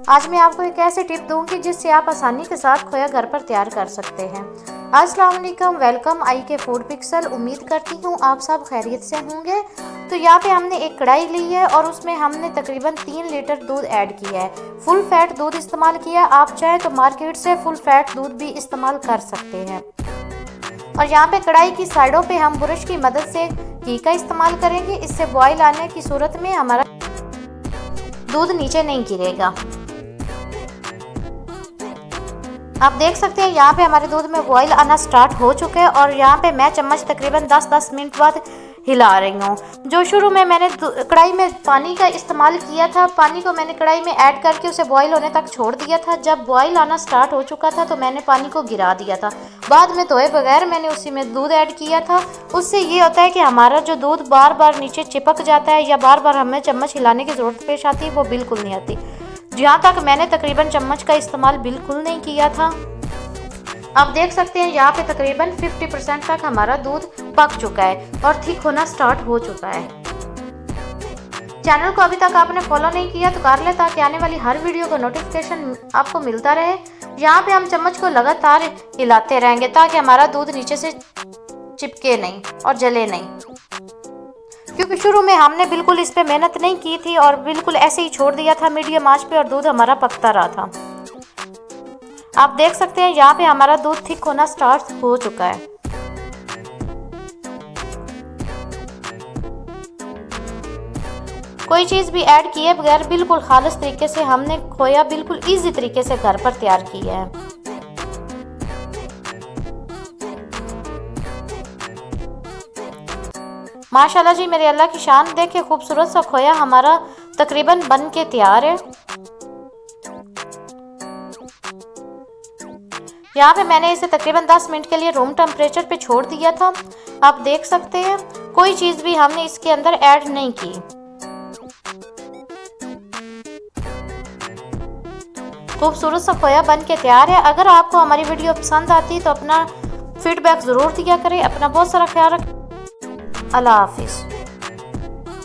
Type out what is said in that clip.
आज मैं आपको एक ऐसी टिप दूंगी जिससे आप आसानी के साथ खोया घर पर तैयार कर सकते हैं। अस्सलाम वालेकुम, वेलकम आई के फूड पिक्सल। उम्मीद करती हूँ आप सब खैरियत से होंगे। तो यहाँ पे हमने एक कढ़ाई ली है और उसमें हमने तकरीबन 3 लीटर दूध ऐड किया है। फुल फैट दूध इस्तेमाल किया, आप चाहें तो मार्केट से फुल फैट दूध भी इस्तेमाल कर सकते हैं। और यहाँ पे कढ़ाई की साइडों पे हम ब्रश की मदद से घी का इस्तेमाल करेंगे। इससे बॉयल आने की सूरत में हमारा दूध नीचे नहीं गिरेगा। आप देख सकते हैं यहाँ पे हमारे दूध में बॉयल आना स्टार्ट हो चुका है और यहाँ पे मैं चम्मच तकरीबन 10-10 मिनट बाद हिला रही हूँ। जो शुरू में मैंने कढ़ाई में पानी का इस्तेमाल किया था, पानी को मैंने कढ़ाई में ऐड करके उसे बॉयल होने तक छोड़ दिया था। जब बॉयल आना स्टार्ट हो चुका था तो मैंने पानी को गिरा दिया था। बाद में धोए बगैर मैंने उसी में दूध ऐड किया था। उससे ये होता है कि हमारा जो दूध बार बार नीचे चिपक जाता है या बार बार हमें चम्मच हिलाने की ज़रूरत पेश आती है, वो बिल्कुल नहीं आती। जहाँ तक मैंने तकरीबन चम्मच का इस्तेमाल बिल्कुल नहीं किया था। आप देख सकते हैं यहाँ पे तकरीबन 50% तक हमारा दूध पक चुका है और थिक होना स्टार्ट हो चुका है। चैनल को अभी तक आपने फॉलो नहीं किया तो कर ले, ताकि आने वाली हर वीडियो का नोटिफिकेशन आपको मिलता रहे। यहाँ पे हम चम्मच को लगातार हिलाते रहेंगे ताकि हमारा दूध नीचे से चिपके नहीं और जले नहीं, क्योंकि शुरू में हमने बिल्कुल इस पे मेहनत नहीं की थी और बिल्कुल ऐसे ही छोड़ दिया था मीडियम आंच पे और दूध हमारा पकता रहा था। आप देख सकते हैं यहाँ पे हमारा दूध थिक होना स्टार्ट हो चुका है। कोई चीज़ भी ऐड किए बगैर बिल्कुल खालिस तरीके से हमने खोया बिल्कुल इजी तरीके से घर पर तैयार किया है। माशाल्लाह जी, मेरे अल्लाह की शान, देखे खूबसूरत सा खोया हमारा तकरीबन बन के तैयार है। यहाँ पे मैंने इसे तकरीबन 10 मिनट के लिए रूम टेम्परेचर पे छोड़ दिया था। आप देख सकते हैं कोई चीज़ भी हमने इसके अंदर ऐड नहीं की। खूबसूरत सा खोया बन के तैयार है। अगर आपको हमारी वीडियो पसंद आती तो अपना फीडबैक ज़रूर दिया करें। अपना बहुत सारा ख्याल रखें। अल्लाह हाफिज़।